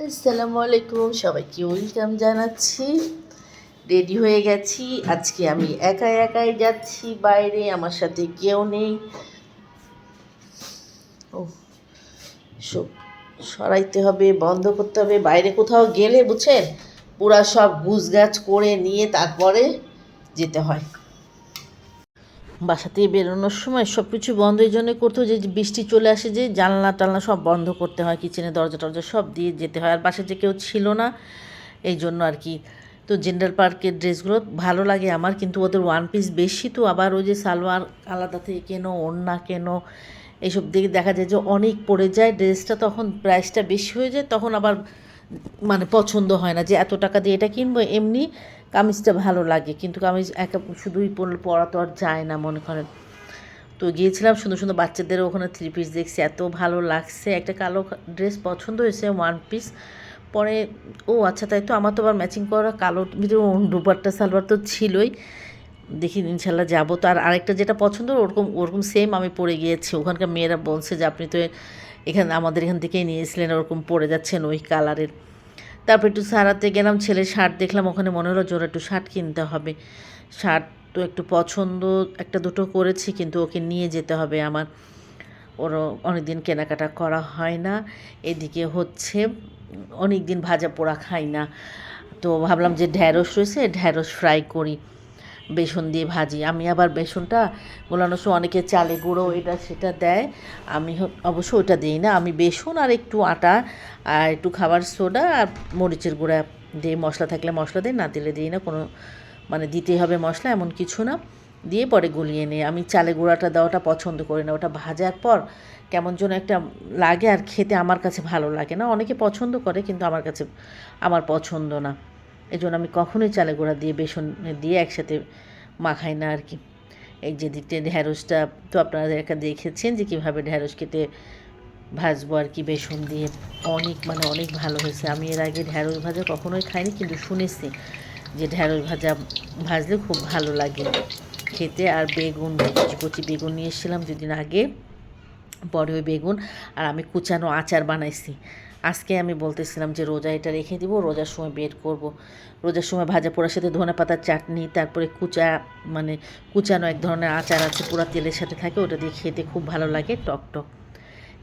আসসালামু আলাইকুম, সবাইকে ওয়েলকাম জানাচ্ছি। রেডি হয়ে গেছি। আজকে আমি একাই একাই যাচ্ছি বাইরে, আমার সাথে কেউ নেই। ও সব সরাইতে হবে, বন্ধ করতে হবে। বাইরে কোথাও গেলে বুঝছেন, পুরা সব গুছগাছ করে নিয়ে তারপরে যেতে হয়। বাসা থেকে বেরোনোর সময় সব কিছু বন্ধ এই জন্য করতে হয় যে বৃষ্টি চলে আসে, যে জানলা টালনা সব বন্ধ করতে হয়, কিচেনের দরজা টরজা সব দিয়ে যেতে হয়। আর বাসায় যে কেউ ছিল না, এই জন্য আর কি। তো জেন্ডার পার্কের ড্রেসগুলো ভালো লাগে আমার, কিন্তু ওদের ওয়ান পিস বেশি, তো আবার ওই যে সালোয়ার আলাদা থেকে কেনো, ওড়না কেনো, এইসব দিকে দেখা যায় যে অনেক পড়ে যায় ড্রেসটা, তখন প্রাইসটা বেশি হয়ে যায়, তখন আবার মানে পছন্দ হয় না যে এত টাকা দিয়ে এটা কিনবো। এমনি কামিজটা ভালো লাগে, কিন্তু কামিজ একা শুধুই পরা তো আর যায় না মনে করেন। তো গিয়েছিলাম, সুন্দর সুন্দর বাচ্চাদের ওখানে থ্রি পিস দেখছি, এত ভালো লাগছে। একটা কালো ড্রেস পছন্দ হয়েছে, ওয়ান পিস। পরে ও আচ্ছা, তাই তো আমার তো আবার ম্যাচিং করা কালো ভিতরে দুপাট্টা সালোয়ার তো ছিলই। দেখি ইনশাল্লাহ যাবো। তো আর আরেকটা যেটা পছন্দ ওরকম ওরকম সেম আমি পরে গিয়েছি। ওখানকার মেয়েরা বলছে যে আপনি তো এখানে আমাদের এখান থেকেই নিয়েছিলেন, ওরকম পরে যাচ্ছেন ওই কালারের। তারপর একটু সারাতে গেলাম, ছেলের শার্ট দেখলাম ওখানে, মনে হলো জোর একটু শার্ট কিনতে হবে। শার্ট তো একটু পছন্দ একটা দুটো করেছি, কিন্তু ওকে নিয়ে যেতে হবে আমার। ওরও অনেক দিন কেনাকাটা করা হয় না। এদিকে হচ্ছে অনেক দিন ভাজা পোড়া খাই না, তো ভাবলাম যে ঢ্যাঁড়স রয়েছে, ঢ্যাঁড়স ফ্রাই করি, বেসন দিয়ে ভাজি। আমি আবার বেসনটা গোলানোর সময় অনেকে চালে গুঁড়ো এটা সেটা দেয়, আমি অবশ্য ওটা দিই না। আমি বেসন আর একটু আটা আর একটু খাবার সোডা আর মরিচের গুঁড়া দিয়ে, মশলা থাকলে মশলা দিই, না দিলে দিই না। কোনো মানে দিতেই হবে মশলা এমন কিছু না, দিয়ে পরে গলিয়ে নিই। আমি চালে গুঁড়াটা দেওয়াটা পছন্দ করি না, ওটা ভাজার পর কেমন যেন একটা লাগে, আর খেতে আমার কাছে ভালো লাগে না। অনেকে পছন্দ করে, কিন্তু আমার কাছে আমার পছন্দ না। এই জন্য আমি কখনোই চালে গুঁড়া দিয়ে বেসন দিয়ে একসাথে মাখাই না আর কি। এই যে দিকটা ঢ্যাঁড়সটা তো আপনারা দেখেছেন যে কীভাবে ঢ্যাঁড়স কেটে ভাজবো আর কি বেসন দিয়ে। অনেক মানে অনেক ভালো হয়েছে। আমি এর আগে ঢ্যাঁড়স ভাজা কখনোই খাইনি, কিন্তু শুনেছি যে ঢ্যাঁড়স ভাজা ভাজলে খুব ভালো লাগে খেতে। আর বেগুন, কচি কচি বেগুন নিয়ে এসেছিলাম দুদিন আগে, পরে ওই বেগুন আর আমি কুচানো আচার বানাইছি। আজকে আমি বলতেছিলাম যে রোজা এটা রেখে দিব, রোজার সময় বের করব। রোজার সময় ভাজা পোড়ার সাথে ধনে পাতার চাটনি, তারপরে মানে কুচানো এক ধরনের আচার আছে, পুরা তেলের সাথে থাকে, ওটা দিয়ে খেতে খুব ভালো লাগে, টক টক।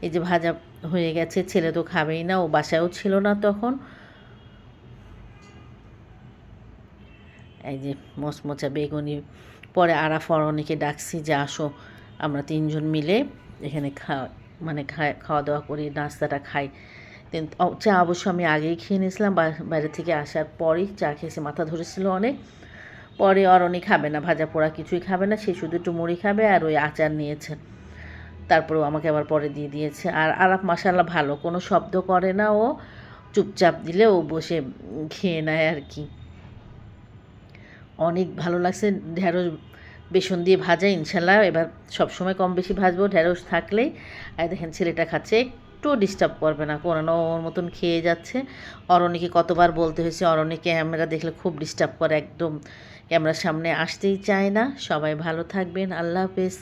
এই যে ভাজা হয়ে গেছে, ছেলে তো খাবেই না, ও বাসায়ও ছিল না তখন। এই যে মচমচা বেগুনি। পরে আরাফ অরণিকে ডাকছি যে আসো, আমরা তিনজন মিলে এখানে খাওয়া দাওয়া করি, নাস্তাটা খাই। চা অবশ্য আমি আগেই খেয়ে নিয়েছিলাম, বাইরে থেকে আসার পরেই চা খেয়েছি, মাথা ধরেছিল অনেক। পরে অরণি খাবে না, ভাজা পোড়া কিছুই খাবে না, সে শুধু একটু মুড়ি খাবে আর ওই আচার নিয়েছে। তারপরেও আমাকে আবার পরে দিয়ে দিয়েছে। আর আরাফ মাশাআল্লাহ ভালো, কোনো শব্দ করে না, ও চুপচাপ দিলে ও বসে খেয়ে নেয় আর কি। অনেক ভালো লাগছে ঢ্যাঁড়স বেসন দিয়ে ভাজা। ইনশাল্লাহ এবার সবসময় কম বেশি ভাজবো ঢ্যাঁড়স থাকলেই। আর দেখেন ছেলেটা খাচ্ছে, একটু ডিস্টার্ব করবে না, কোনো ওর মতন খেয়ে যাচ্ছে। অরণিকে কতবার বলতে হয়েছে, অরণি ক্যামেরা দেখলে খুব ডিস্টার্ব করে, একদম ক্যামেরার সামনে আসতেই চায় না। সবাই ভালো থাকবেন, আল্লাহ হাফেজ।